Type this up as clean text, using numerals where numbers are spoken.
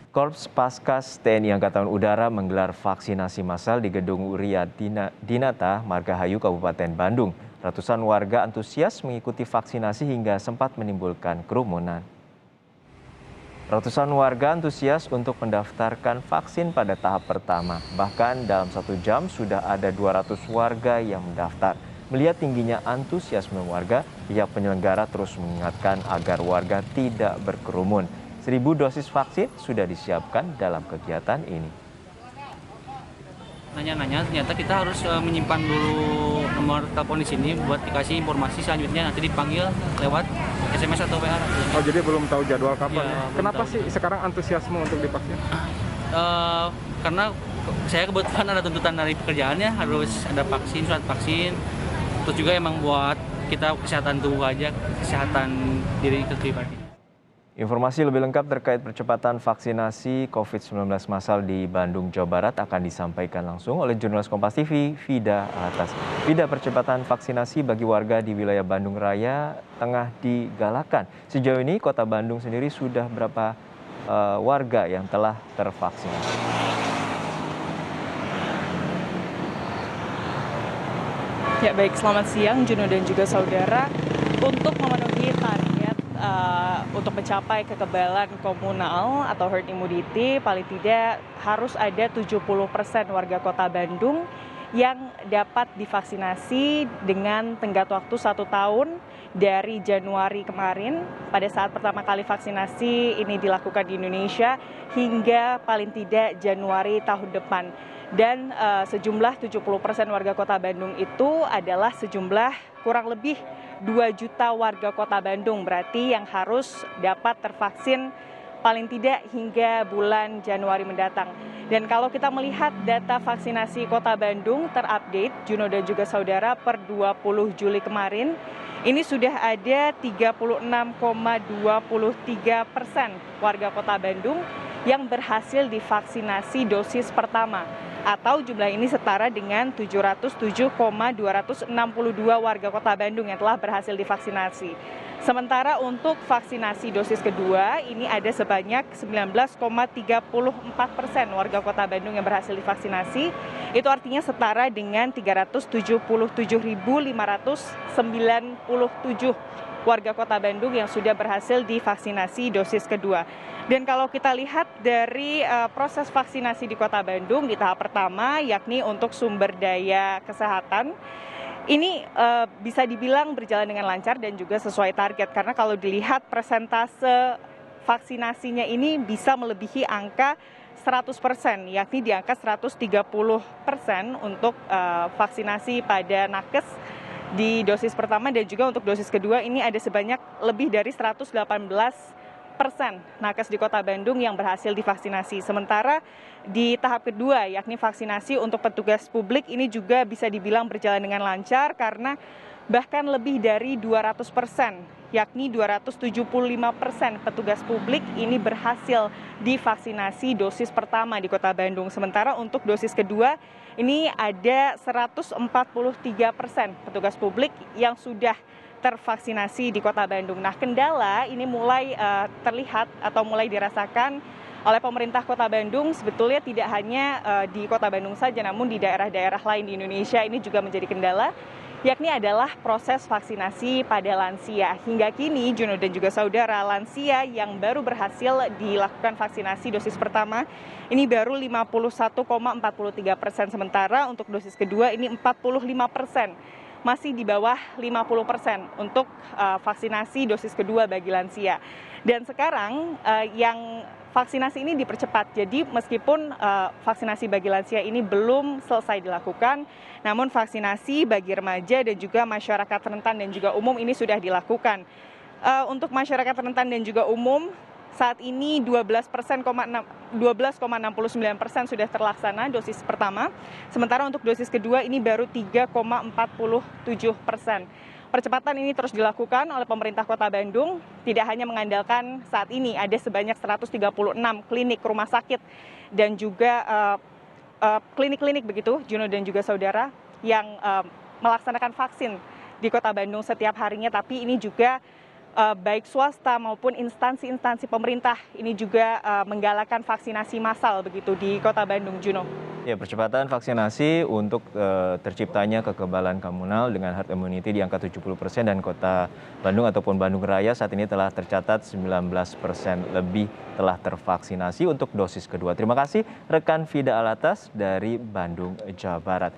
Korps Paskas TNI Angkatan Udara menggelar vaksinasi massal di Gedung Uria Dinata, Margahayu, Kabupaten Bandung. Ratusan warga antusias mengikuti vaksinasi hingga sempat menimbulkan kerumunan. Ratusan warga antusias untuk mendaftarkan vaksin pada tahap pertama. Bahkan dalam 1 jam sudah ada 200 warga yang mendaftar. Melihat tingginya antusiasme warga, pihak penyelenggara terus mengingatkan agar warga tidak berkerumun. 1.000 dosis vaksin sudah disiapkan dalam kegiatan ini. Nanya-nanya, ternyata kita harus menyimpan dulu nomor telepon di sini buat dikasih informasi selanjutnya, nanti dipanggil lewat SMS atau WA. Oh, jadi belum tahu jadwal kapan Ya, ya? belum Kenapa tahu. sih sekarang antusiasme untuk divaksin? Karena saya kebetulan ada tuntutan dari pekerjaannya, harus ada vaksin, surat vaksin. Terus juga emang buat kita kesehatan tubuh aja, kesehatan diri pribadi. Informasi lebih lengkap terkait percepatan vaksinasi COVID-19 massal di Bandung, Jawa Barat akan disampaikan langsung oleh jurnalis Kompas TV, Vida Alatas. Vida, percepatan vaksinasi bagi warga di wilayah Bandung Raya tengah digalakan. Sejauh ini Kota Bandung sendiri sudah berapa warga yang telah tervaksinasi? Ya baik, selamat siang Juno dan juga saudara. Untuk memenuhi target untuk mencapai kekebalan komunal atau herd immunity, paling tidak harus ada 70% warga Kota Bandung yang dapat divaksinasi dengan tenggat waktu 1 tahun dari Januari kemarin pada saat pertama kali vaksinasi ini dilakukan di Indonesia hingga paling tidak Januari tahun depan. Dan sejumlah 70% warga Kota Bandung itu adalah sejumlah kurang lebih 2 juta warga Kota Bandung, berarti yang harus dapat tervaksin paling tidak hingga bulan Januari mendatang. Dan kalau kita melihat data vaksinasi Kota Bandung terupdate, Juno dan juga saudara, per 20 Juli kemarin, ini sudah ada 36,23% warga Kota Bandung yang berhasil divaksinasi dosis pertama. Atau jumlah ini setara dengan 707,262 warga Kota Bandung yang telah berhasil divaksinasi. Sementara untuk vaksinasi dosis kedua, ini ada sebanyak 19,34% warga Kota Bandung yang berhasil divaksinasi. Itu artinya setara dengan 377.597 warga Kota Bandung yang sudah berhasil divaksinasi dosis kedua. Dan kalau kita lihat dari proses vaksinasi di Kota Bandung di tahap pertama, yakni untuk sumber daya kesehatan, ini bisa dibilang berjalan dengan lancar dan juga sesuai target. Karena kalau dilihat persentase vaksinasinya ini bisa melebihi angka 100%, yakni di angka 130% untuk vaksinasi pada nakes di dosis pertama, dan juga untuk dosis kedua ini ada sebanyak lebih dari 118% nakes di Kota Bandung yang berhasil divaksinasi. Sementara di tahap kedua, yakni vaksinasi untuk petugas publik, ini juga bisa dibilang berjalan dengan lancar karena bahkan lebih dari 200%, yakni 275% petugas publik ini berhasil divaksinasi dosis pertama di Kota Bandung. Sementara untuk dosis kedua ini ada 143% petugas publik yang sudah tervaksinasi di Kota Bandung. Nah, kendala ini mulai terlihat atau mulai dirasakan oleh pemerintah Kota Bandung, sebetulnya tidak hanya di Kota Bandung saja, namun di daerah-daerah lain di Indonesia ini juga menjadi kendala, yakni adalah proses vaksinasi pada lansia. Hingga kini, Juno dan juga saudara, lansia yang baru berhasil dilakukan vaksinasi dosis pertama ini baru 51,43%, sementara untuk dosis kedua ini 45%. Masih di bawah 50% untuk vaksinasi dosis kedua bagi lansia. Dan sekarang yang vaksinasi ini dipercepat. Jadi meskipun vaksinasi bagi lansia ini belum selesai dilakukan, namun vaksinasi bagi remaja dan juga masyarakat rentan dan juga umum ini sudah dilakukan. Untuk masyarakat rentan dan juga umum, saat ini 12,69% sudah terlaksana dosis pertama, sementara untuk dosis kedua ini baru 3,47%. Percepatan ini terus dilakukan oleh pemerintah Kota Bandung, tidak hanya mengandalkan saat ini ada sebanyak 136 klinik rumah sakit dan juga klinik-klinik begitu, Juno dan juga saudara, yang melaksanakan vaksin di Kota Bandung setiap harinya, tapi ini juga baik swasta maupun instansi-instansi pemerintah ini juga menggalakkan vaksinasi massal begitu di Kota Bandung, Juno. Ya, percepatan vaksinasi untuk terciptanya kekebalan komunal dengan herd immunity di angka 70% dan Kota Bandung ataupun Bandung Raya saat ini telah tercatat 19% lebih telah tervaksinasi untuk dosis kedua. Terima kasih rekan Vida Alatas dari Bandung, Jawa Barat.